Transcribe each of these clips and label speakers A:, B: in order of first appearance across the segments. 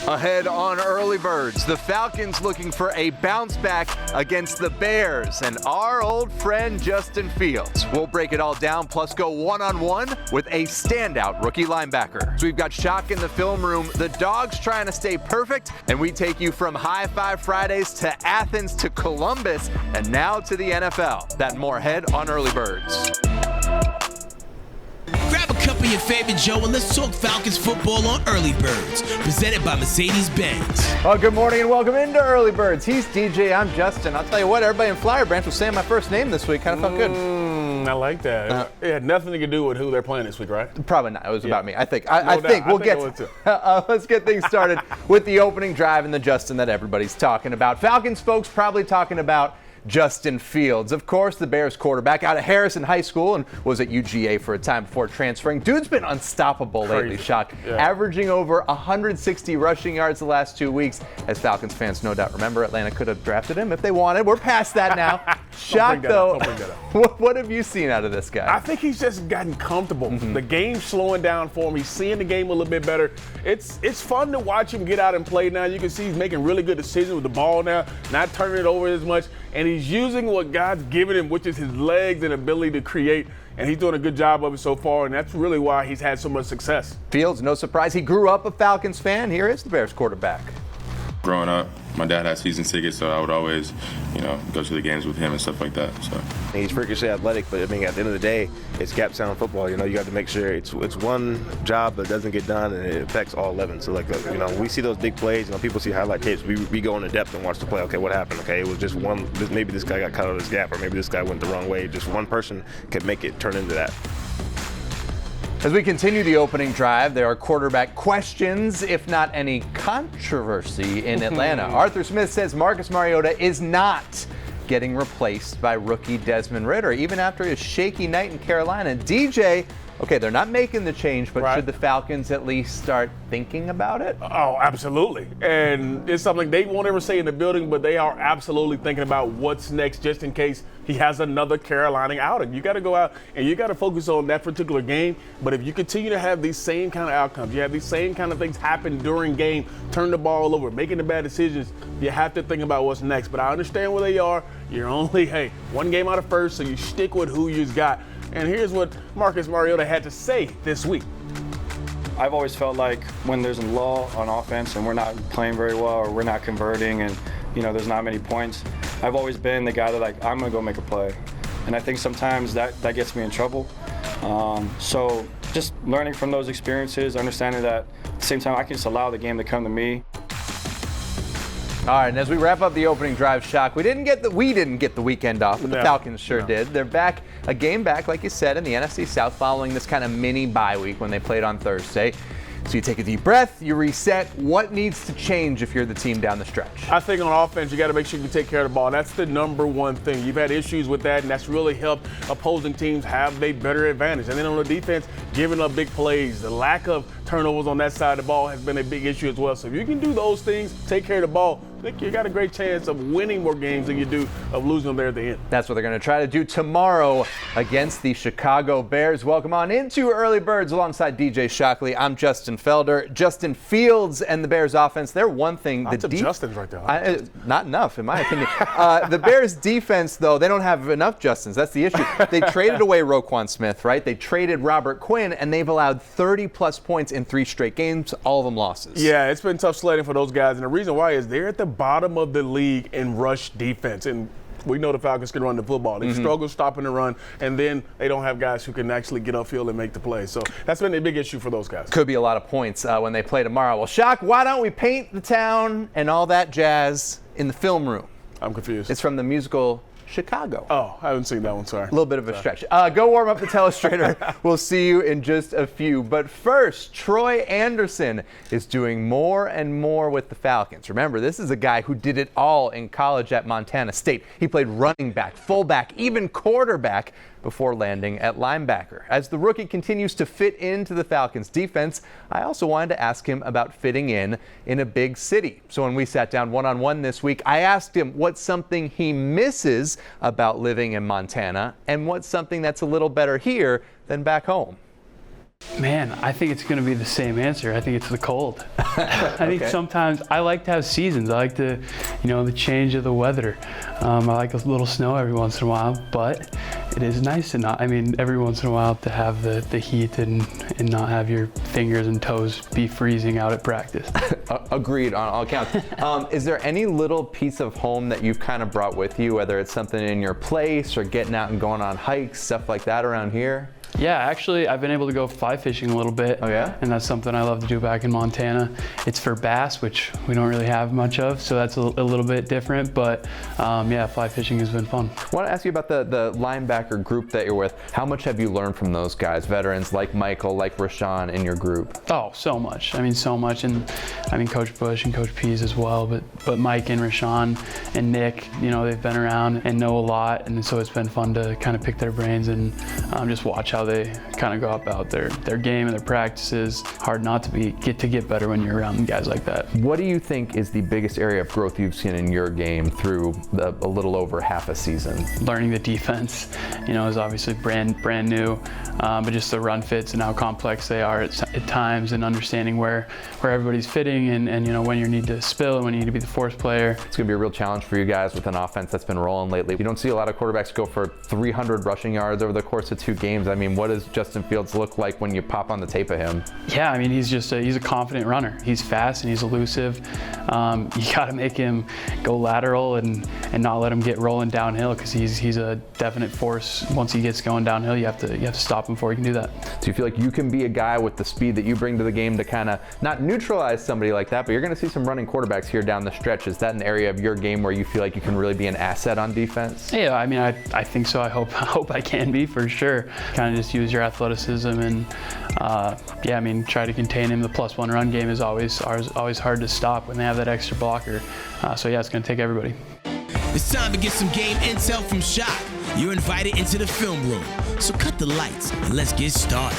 A: Ahead on Early Birds, the Falcons looking for a bounce back against the Bears and our old friend Justin Fields. We'll break it all down, plus go one-on-one with a standout rookie linebacker. So we've got Shock in the film room, the Dogs trying to stay perfect, and we take you from High Five Fridays to Athens to Columbus and now to the NFL. That and more ahead on Early Birds.
B: Grab a cup of your favorite Joe and let's talk Falcons football on Early Birds, presented by Mercedes-Benz.
A: Well, good morning and welcome into Early Birds. He's DJ, I'm Justin. I'll tell you what, everybody in Flyer Branch was saying my first name this week. Kind of felt good.
C: I like that. It had nothing to do with who they're playing this week, right?
A: Probably not. It was about me. I think we'll get let's get things started with the opening drive and the Justin that everybody's talking about. Falcons folks probably talking about Justin Fields. Of course, the Bears quarterback out of Harrison High School and was at UGA for a time before transferring. Dude's been unstoppable lately, Shock. Yeah. Averaging over 160 rushing yards the last 2 weeks. As Falcons fans no doubt remember, Atlanta could have drafted him if they wanted. We're past that now. Shock, though, what have you seen out of this guy?
C: I think he's just gotten comfortable. The game's slowing down for him. He's seeing the game a little bit better. It's fun to watch him get out and play now. You can see he's making really good decisions with the ball now, not turning it over as much. And he's using what God's given him, which is his legs and ability to create. And he's doing a good job of it so far, and that's really why he's had so much success.
A: Fields, no surprise, he grew up a Falcons fan. Here is the Bears quarterback.
D: Growing up, my dad had season tickets, so I would always, go to the games with him and stuff like that. So
E: he's freakishly athletic, but I mean, at the end of the day, it's gap sound football. You got to make sure it's one job that doesn't get done, and it affects all 11. So we see those big plays. People see highlight tapes. We go into depth and watch the play. Okay, what happened? Okay, it was just one. Maybe this guy got caught out of his gap, or maybe this guy went the wrong way. Just one person can make it turn into that.
A: As we continue the opening drive, there are quarterback questions, if not any controversy in Atlanta. Arthur Smith says Marcus Mariota is not getting replaced by rookie Desmond Ridder, even after his shaky night in Carolina. DJ, okay, they're not making the change, but should the Falcons at least start thinking about it?
C: Oh, absolutely. And it's something they won't ever say in the building, but they are absolutely thinking about what's next just in case he has another Carolina outing. You got to go out and you got to focus on that particular game. But if you continue to have these same kind of outcomes, you have these same kind of things happen during game, turn the ball over, making the bad decisions, you have to think about what's next. But I understand where they are. You're only, one game out of first, so you stick with who you've got. And here's what Marcus Mariota had to say this week.
F: I've always felt like when there's a lull on offense and we're not playing very well or we're not converting and, there's not many points, I've always been the guy that I'm going to go make a play. And I think sometimes that gets me in trouble. So just learning from those experiences, understanding that at the same time I can just allow the game to come to me.
A: All right, and as we wrap up the opening drive, Shock, we didn't get the weekend off, but the Falcons sure did. They're back, a game back, like you said, in the NFC South following this kind of mini bye week when they played on Thursday. So you take a deep breath, you reset. What needs to change if you're the team down the stretch?
C: I think on offense, you got to make sure you can take care of the ball. That's the number one thing. You've had issues with that, and that's really helped opposing teams have a better advantage. And then on the defense, giving up big plays, the lack of turnovers on that side of the ball has been a big issue as well. So if you can do those things, take care of the ball, I think you got a great chance of winning more games than you do of losing them there at the end.
A: That's what they're going to try to do tomorrow against the Chicago Bears. Welcome on into Early Birds alongside D.J. Shockley. I'm Justin Felder. Justin Fields and the Bears offense, they're one thing.
C: Lots of Justins right there.
A: Not enough, in my opinion. The Bears defense, though, they don't have enough Justins. That's the issue. They traded away Roquan Smith, right? They traded Robert Quinn, and they've allowed 30-plus points in 3 straight games, all of them losses.
C: Yeah, it's been tough sledding for those guys, and the reason why is they're at the bottom of the league in rush defense. And we know the Falcons can run the football. They struggle stopping the run, and then they don't have guys who can actually get upfield and make the play. So that's been a big issue for those guys.
A: Could be a lot of points when they play tomorrow. Well, Shock, why don't we paint the town and all that jazz in the film room?
C: I'm confused.
A: It's from the musical Chicago.
C: Oh, I haven't seen that one, sorry.
A: A little bit of a stretch. Go warm up the telestrator. We'll see you in just a few. But first, Troy Andersen is doing more and more with the Falcons. Remember, this is a guy who did it all in college at Montana State. He played running back, fullback, even quarterback before landing at linebacker. As the rookie continues to fit into the Falcons defense, I also wanted to ask him about fitting in a big city. So when we sat down one-on-one this week, I asked him what's something he misses about living in Montana and what's something that's a little better here than back home.
G: Man, I think it's going to be the same answer. I think it's the cold. I think sometimes I like to have seasons. I like to, the change of the weather. I like a little snow every once in a while, but it is nice to not, every once in a while to have the heat and not have your fingers and toes be freezing out at practice.
A: Agreed on all counts. Is there any little piece of home that you've kind of brought with you, whether it's something in your place or getting out and going on hikes, stuff like that around here?
G: Yeah, actually, I've been able to go fly fishing a little bit.
A: Oh, yeah?
G: And that's something I love to do back in Montana. It's for bass, which we don't really have much of, so that's a little bit different. But yeah, fly fishing has been fun.
A: I want to ask you about the linebacker group that you're with. How much have you learned from those guys, veterans like Michael, like Rashawn in your group?
G: Oh, so much. So much. And Coach Bush and Coach Pease as well. But Mike and Rashawn and Nick, they've been around and know a lot. And so it's been fun to kind of pick their brains and just watch how they kind of go about their game and their practices. Hard not to get better when you're around guys like that.
A: What do you think is the biggest area of growth you've seen in your game through a little over half a season?
G: Learning the defense, is obviously brand new, but just the run fits and how complex they are at times, and understanding where everybody's fitting and when you need to spill and when you need to be the force player.
A: It's going to be a real challenge for you guys with an offense that's been rolling lately. You don't see a lot of quarterbacks go for 300 rushing yards over the course of 2 games. What does Justin Fields look like when you pop on the tape of him? Yeah,
G: he's a confident runner. He's fast and he's elusive. You got to make him go lateral and not let him get rolling downhill, because he's a definite force. Once he gets going downhill, you have to stop him before he can do that.
A: Do you feel like you can be a guy with the speed that you bring to the game to kind of not neutralize somebody like that, but you're going to see some running quarterbacks here down the stretch? Is that an area of your game where you feel like you can really be an asset on defense?
G: Yeah, I think so. I hope I can be, for sure. Kind of just use your athleticism and try to contain him. The +1 run game is always hard to stop when they have that extra blocker. So yeah, it's going to take everybody.
B: It's time to get some game intel from Shock. You're invited into the film room, so cut the lights and let's get started.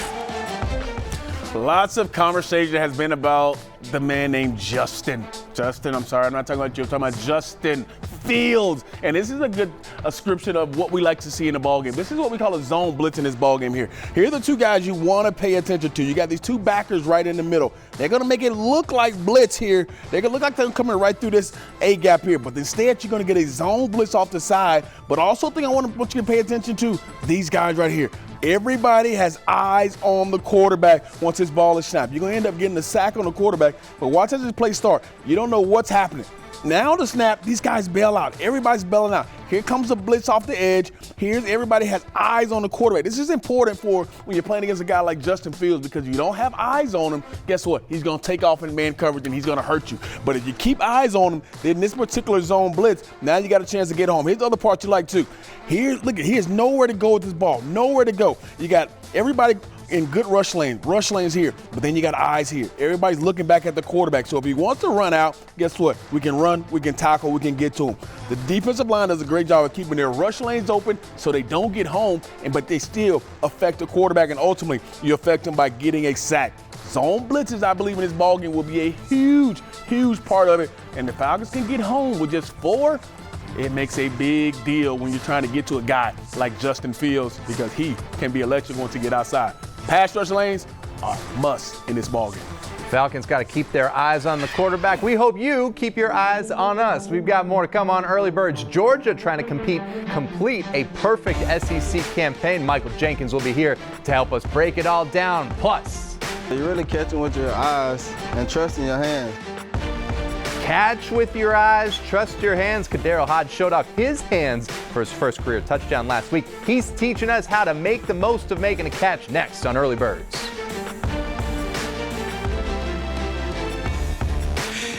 C: Lots of conversation has been about the man named Justin. I'm sorry, I'm not talking about you. I'm talking about Justin Fields. And this is a good description of what we like to see in a ball game. This is what we call a zone blitz in this ball game here. Here are the 2 guys you want to pay attention to. You got these 2 backers right in the middle. They're going to make it look like blitz here. They're going to look like they're coming right through this A gap here. But instead, you're going to get a zone blitz off the side. But also, I want you to pay attention to these guys right here. Everybody has eyes on the quarterback once his ball is snapped. You're going to end up getting a sack on the quarterback, but watch as this play start. You don't know what's happening. Now the snap, these guys bail out. Everybody's bailing out. Here comes a blitz off the edge. Everybody has eyes on the quarterback. This is important for when you're playing against a guy like Justin Fields, because if you don't have eyes on him, guess what? He's going to take off in man coverage and he's going to hurt you. But if you keep eyes on him, in this particular zone blitz, now you got a chance to get home. Here's the other part you like too. He has nowhere to go with this ball. Nowhere to go. You got everybody in good rush lanes here, but then you got eyes here. Everybody's looking back at the quarterback. So if he wants to run out, guess what? We can run, we can tackle, we can get to him. The defensive line does a great job of keeping their rush lanes open so they don't get home, but they still affect the quarterback, and ultimately you affect them by getting a sack. Zone blitzes, I believe, in this ballgame will be a huge, huge part of it. And the Falcons can get home with just 4. It makes a big deal when you're trying to get to a guy like Justin Fields, because he can be electric once he get outside. Pass rush lanes are must in this ballgame.
A: Falcons got to keep their eyes on the quarterback. We hope you keep your eyes on us. We've got more to come on Early Birds. Georgia trying to complete a perfect SEC campaign. Michael Jenkins will be here to help us break it all down. Plus,
H: you really catching with your eyes and trusting your hands.
A: Catch with your eyes, trust your hands. Khadarel Hodge showed off his hands for his first career touchdown last week. He's teaching us how to make the most of making a catch next on Early Birds.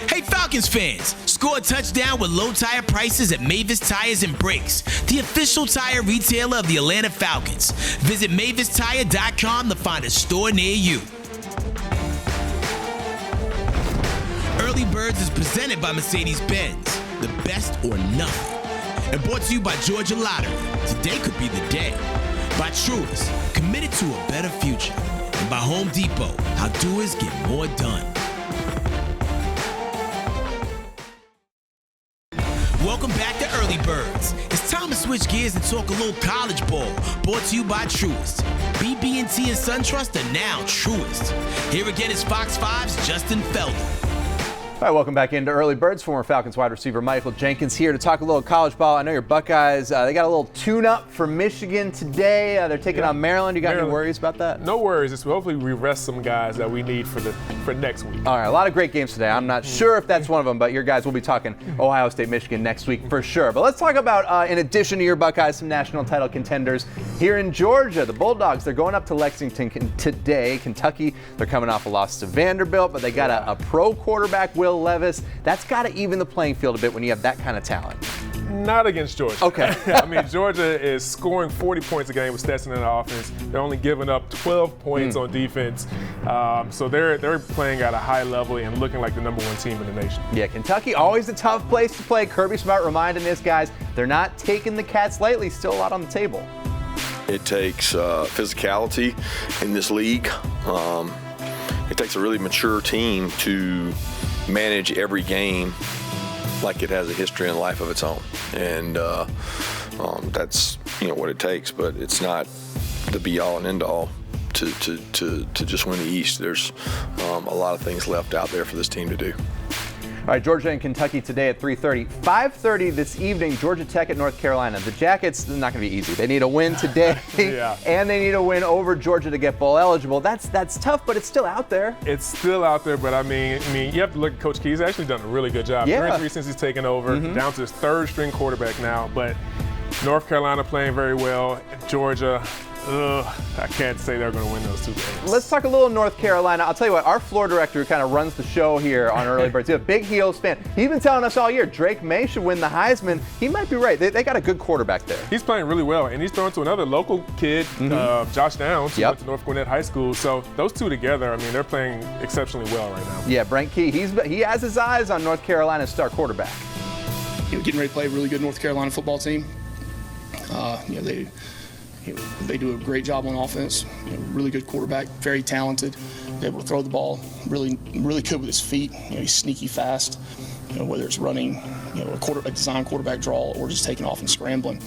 B: Hey Falcons fans, score a touchdown with low tire prices at Mavis Tires and Brakes, the official tire retailer of the Atlanta Falcons. Visit MavisTire.com to find a store near you. Early Birds is presented by Mercedes-Benz, the best or nothing. And brought to you by Georgia Lottery. Today could be the day. By Truist, committed to a better future. And by Home Depot, how doers get more done. Welcome back to Early Birds. It's time to switch gears and talk a little college ball. Brought to you by Truist. BB&T and SunTrust are now Truist. Here again is Fox 5's Justin Felder.
A: All right, welcome back into Early Birds. Former Falcons wide receiver Michael Jenkins here to talk a little college ball. I know your Buckeyes, they got a little tune-up for Michigan today. They're taking on Maryland. You got any worries about that?
I: No worries. Hopefully we rest some guys that we need for next week.
A: All right, a lot of great games today. I'm not sure if that's one of them, but your guys will be talking Ohio State, Michigan next week for sure. But let's talk about, in addition to your Buckeyes, some national title contenders here in Georgia. The Bulldogs, they're going up to Lexington today. Kentucky, they're coming off a loss to Vanderbilt, but they got a pro quarterback, Will Levis. That's got to even the playing field a bit when you have that kind of talent.
I: Not against Georgia.
A: Okay.
I: I mean, Georgia is scoring 40 points a game with Stetson in the offense. They're only giving up 12 points on defense. So they're playing at a high level and looking like the #1 team in the nation.
A: Yeah, Kentucky, always a tough place to play. Kirby Smart reminding this, guys, they're not taking the Cats lightly. Still a lot on the table.
J: It takes physicality in this league. It takes a really mature team to manage every game like it has a history and life of its own, and that's what it takes. But it's not the be-all and end-all to just win the East. There's a lot of things left out there for this team to do.
A: All right, Georgia and Kentucky today at 3:30. 5:30 this evening, Georgia Tech at North Carolina. The Jackets, not going to be easy. They need a win today, and they need a win over Georgia to get bowl eligible. That's tough, but it's still out there.
I: It's still out there, but I mean, you have to look at Coach Key. He's actually done a really good job. 3-3 since he's taken over, down to his third-string quarterback now. But North Carolina playing very well. Georgia, I can't say they're going to win those two games.
A: Let's talk a little North Carolina. I'll tell you what, our floor director who kind of runs the show here on Early Birds, he's a big Heels fan. He's been telling us all year Drake May should win the Heisman. He might be right. They got a good quarterback there.
I: He's playing really well, and he's throwing to another local kid, Josh Downs, who went to North Gwinnett High School. So those two together, I mean, they're playing exceptionally well right now.
A: Yeah, Brent Key, he has his eyes on North Carolina's star quarterback.
K: Getting ready to play a really good North Carolina football team. They do a great job on offense. Really good quarterback, very talented. They're able to throw the ball really good with his feet. He's sneaky fast. Whether it's running, a design quarterback draw or just taking off and scrambling.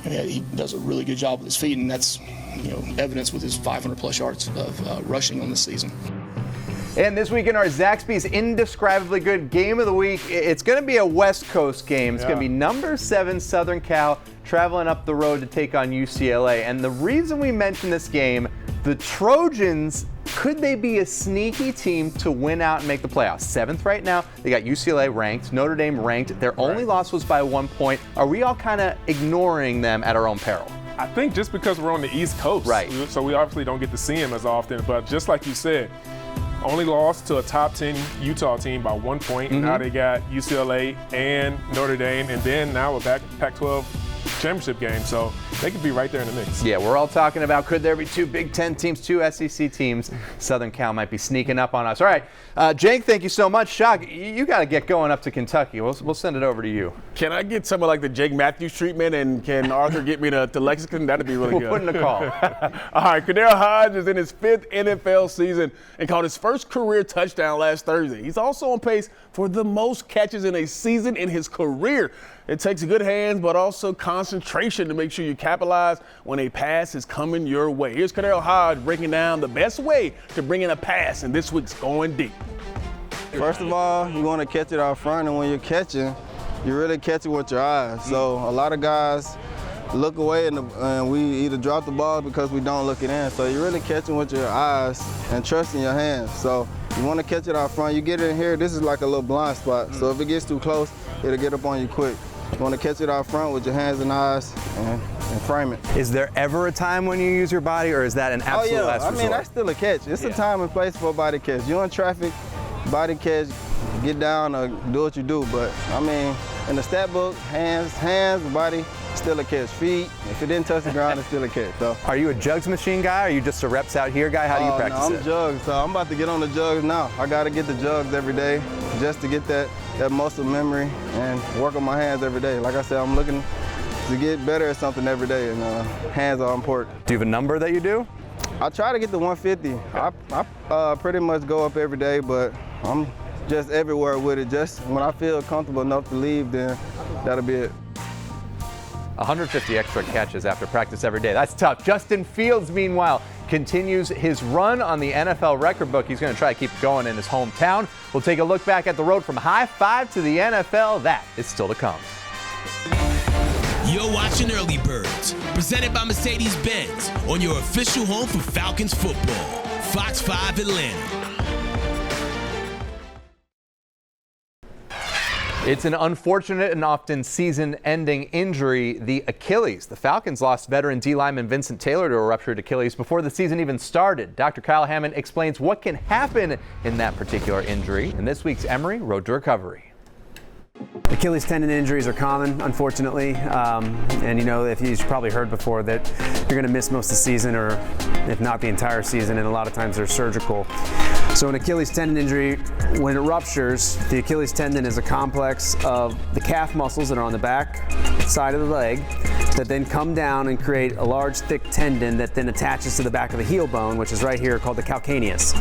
K: He does a really good job with his feet, and that's evidence with his 500+ yards of rushing on this season.
A: And this week in our Zaxby's indescribably good game of the week, it's going to be a West Coast game. It's going to be number 7 Southern Cal traveling up the road to take on UCLA. And the reason we mention this game, the Trojans, could they be a sneaky team to win out and make the playoffs? 7th right now. They got UCLA ranked, Notre Dame ranked. Their only loss was by 1 point. Are we all kind of ignoring them at our own peril?
I: I think just because we're on the East Coast.
A: Right.
I: So we obviously don't get to see them as often. But just like you said, only lost to a top 10 Utah team by 1 point. Now they got UCLA and Notre Dame, and then now we're back Pac-12 championship game. So they could be right there in the mix.
A: Yeah, we're all talking about could there be 2 Big Ten teams, 2 SEC teams. Southern Cal might be sneaking up on us. All right, Jake, thank you so much. Shock, you got to get going up to Kentucky. We'll send it over to you.
C: Can I get some of like the Jake Matthews treatment, and can Arthur get me to Lexington? That'd be really good.
A: We'll put in a call.
C: All right, Khadarel Hodge is in his 5th NFL season and caught his first career touchdown last Thursday. He's also on pace for the most catches in a season in his career. It takes good hands, but also concentration to make sure you capitalize when a pass is coming your way. Here's Khadarel Hodge breaking down the best way to bring in a pass in this week's Going Deep.
H: First of all, you want to catch it out front, and when you're catching, you really catch it with your eyes. So a lot of guys look away and we either drop the ball because we don't look it in. So you're really catching with your eyes and trusting your hands. So you want to catch it out front. You get it in here, this is like a little blind spot. So if it gets too close, it'll get up on you quick. You want to catch it out front with your hands and eyes and frame it.
A: Is there ever a time when you use your body, or is that an absolute last resort?
H: I mean, that's still a catch. It's a time and place for a body catch. You're in traffic, body catch, get down or do what you do. But, I mean, in the stat book, hands, body, still a catch. Feet, if it didn't touch the ground, it's still a catch. So.
A: Are you a jugs machine guy? Or are you just a reps out here guy? How do you practice
H: I'm jugs, so I'm about to get on the jugs now. I got to get the jugs every day just to get that muscle memory and work on my hands every day. Like I said, I'm looking to get better at something every day, and hands are important.
A: Do you have a number that you do?
H: I try to get to 150. I pretty much go up every day, but I'm just everywhere with it. Just when I feel comfortable enough to leave, then that'll be it.
A: 150 extra catches after practice every day. That's tough. Justin Fields, meanwhile, continues his run on the NFL record book. He's going to try to keep going in his hometown. We'll take a look back at the road from high five to the NFL. That is still to come.
B: You're watching Early Birds, presented by Mercedes-Benz, on your official home for Falcons football, Fox 5 Atlanta.
A: It's an unfortunate and often season-ending injury, the Achilles. The Falcons lost veteran D lineman Vincent Taylor to a ruptured Achilles before the season even started. Dr. Kyle Hammond explains what can happen in that particular injury in this week's Emory Road to Recovery.
L: Achilles tendon injuries are common, unfortunately, and if you've probably heard before that you're going to miss most of the season, or if not the entire season, and a lot of times they're surgical. So an Achilles tendon injury, when it ruptures, the Achilles tendon is a complex of the calf muscles that are on the back side of the leg that then come down and create a large, thick tendon that then attaches to the back of the heel bone, which is right here called the calcaneus.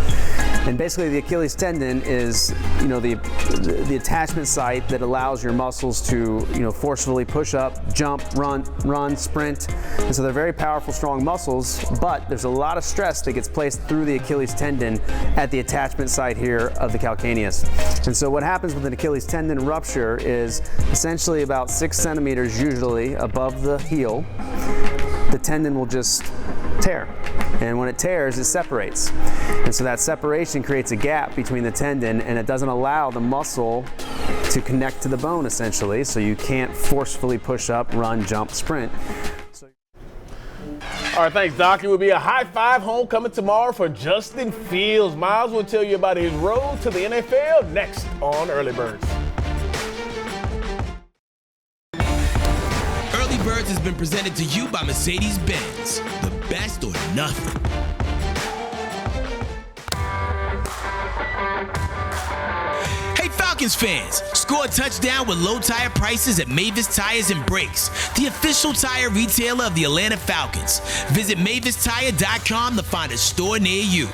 L: And basically the Achilles tendon is, the attachment site that allows your muscles to, forcefully push up, jump, run, sprint. And so they're very powerful, strong muscles, but there's a lot of stress that gets placed through the Achilles tendon at the attachment site here of the calcaneus. And so what happens with an Achilles tendon rupture is essentially about 6 centimeters usually above the heel, the tendon will just tear. And when it tears, it separates. And so that separation creates a gap between the tendon, and it doesn't allow the muscle to connect to the bone, essentially, so you can't forcefully push up, run, jump, sprint.
C: All right, thanks, Doc. It will be a high five homecoming tomorrow for Justin Fields. Miles will tell you about his road to the NFL next on Early Birds.
B: Early Birds has been presented to you by Mercedes-Benz, the best or nothing. Hey Falcons fans, score a touchdown with low tire prices at Mavis Tires and Brakes, the official tire retailer of the Atlanta Falcons. Visit MavisTire.com to find a store near you.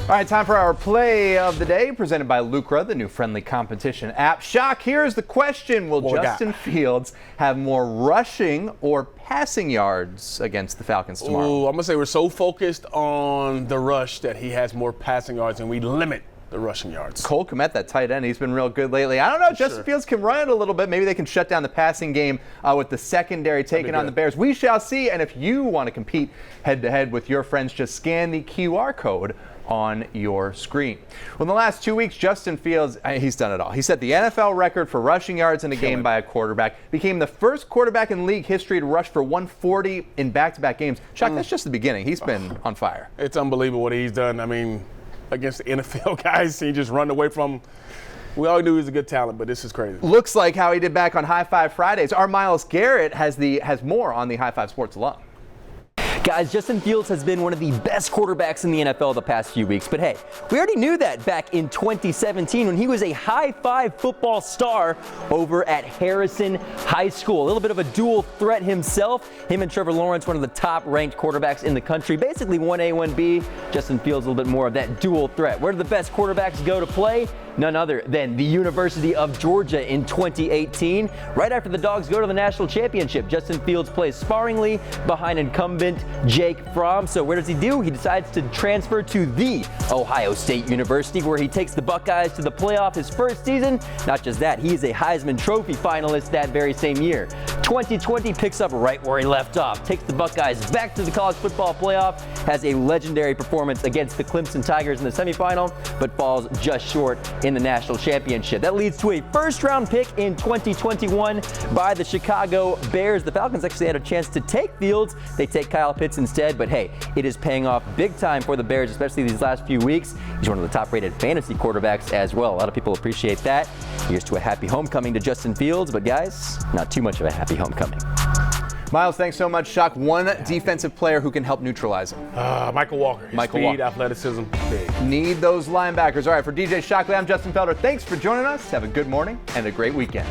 A: All right, time for our play of the day, presented by Lucra, the new friendly competition app. Shock, here's the question. Will Justin Fields have more rushing or passing yards against the Falcons tomorrow?
C: Ooh, I'm going to say we're so focused on the rush that he has more passing yards, and we limit the rushing yards.
A: Cole Kmet, that tight end, he's been real good lately. I don't know, Justin Fields can run it a little bit. Maybe they can shut down the passing game with the secondary taking on the Bears. We shall see, and if you want to compete head-to-head with your friends, just scan the QR code on your screen. Well, in the last 2 weeks, Justin Fields, he's done it all. He set the NFL record for rushing yards in a game by a quarterback, became the first quarterback in league history to rush for 140 in back-to-back games. Chuck, that's just the beginning. He's been on fire.
C: It's unbelievable what he's done. I mean, against the NFL guys, he just run away from. We all knew he was a good talent, but this is crazy.
A: Looks like how he did back on High Five Fridays. Our Myles Garrett has more on the High Five Sports alum.
M: Guys, Justin Fields has been one of the best quarterbacks in the NFL the past few weeks. But hey, we already knew that back in 2017 when he was a High Five football star over at Harrison High School. A little bit of a dual threat himself. Him and Trevor Lawrence, one of the top ranked quarterbacks in the country. Basically 1A, 1B. Justin Fields a little bit more of that dual threat. Where do the best quarterbacks go to play? None other than the University of Georgia in 2018. Right after the Dogs go to the national championship, Justin Fields plays sparingly behind incumbent Jake Fromm. So where does he do? He decides to transfer to the Ohio State University, where he takes the Buckeyes to the playoff his first season. Not just that, he is a Heisman Trophy finalist that very same year. 2020 picks up right where he left off, takes the Buckeyes back to the college football playoff, has a legendary performance against the Clemson Tigers in the semifinal, but falls just short in the national championship. That leads to a first-round pick in 2021 by the Chicago Bears. The Falcons actually had a chance to take Fields. They take Kyle Pitts instead, but hey, it is paying off big time for the Bears, especially these last few weeks. He's one of the top-rated fantasy quarterbacks as well. A lot of people appreciate that. Here's to a happy homecoming to Justin Fields, but guys, not too much of a happy homecoming.
A: Miles, thanks so much. Shock, one defensive player who can help neutralize him.
C: Michael Walker. His speed, athleticism, big.
A: Need those linebackers. All right, for DJ Shockley, I'm Justin Felder. Thanks for joining us. Have a good morning and a great weekend.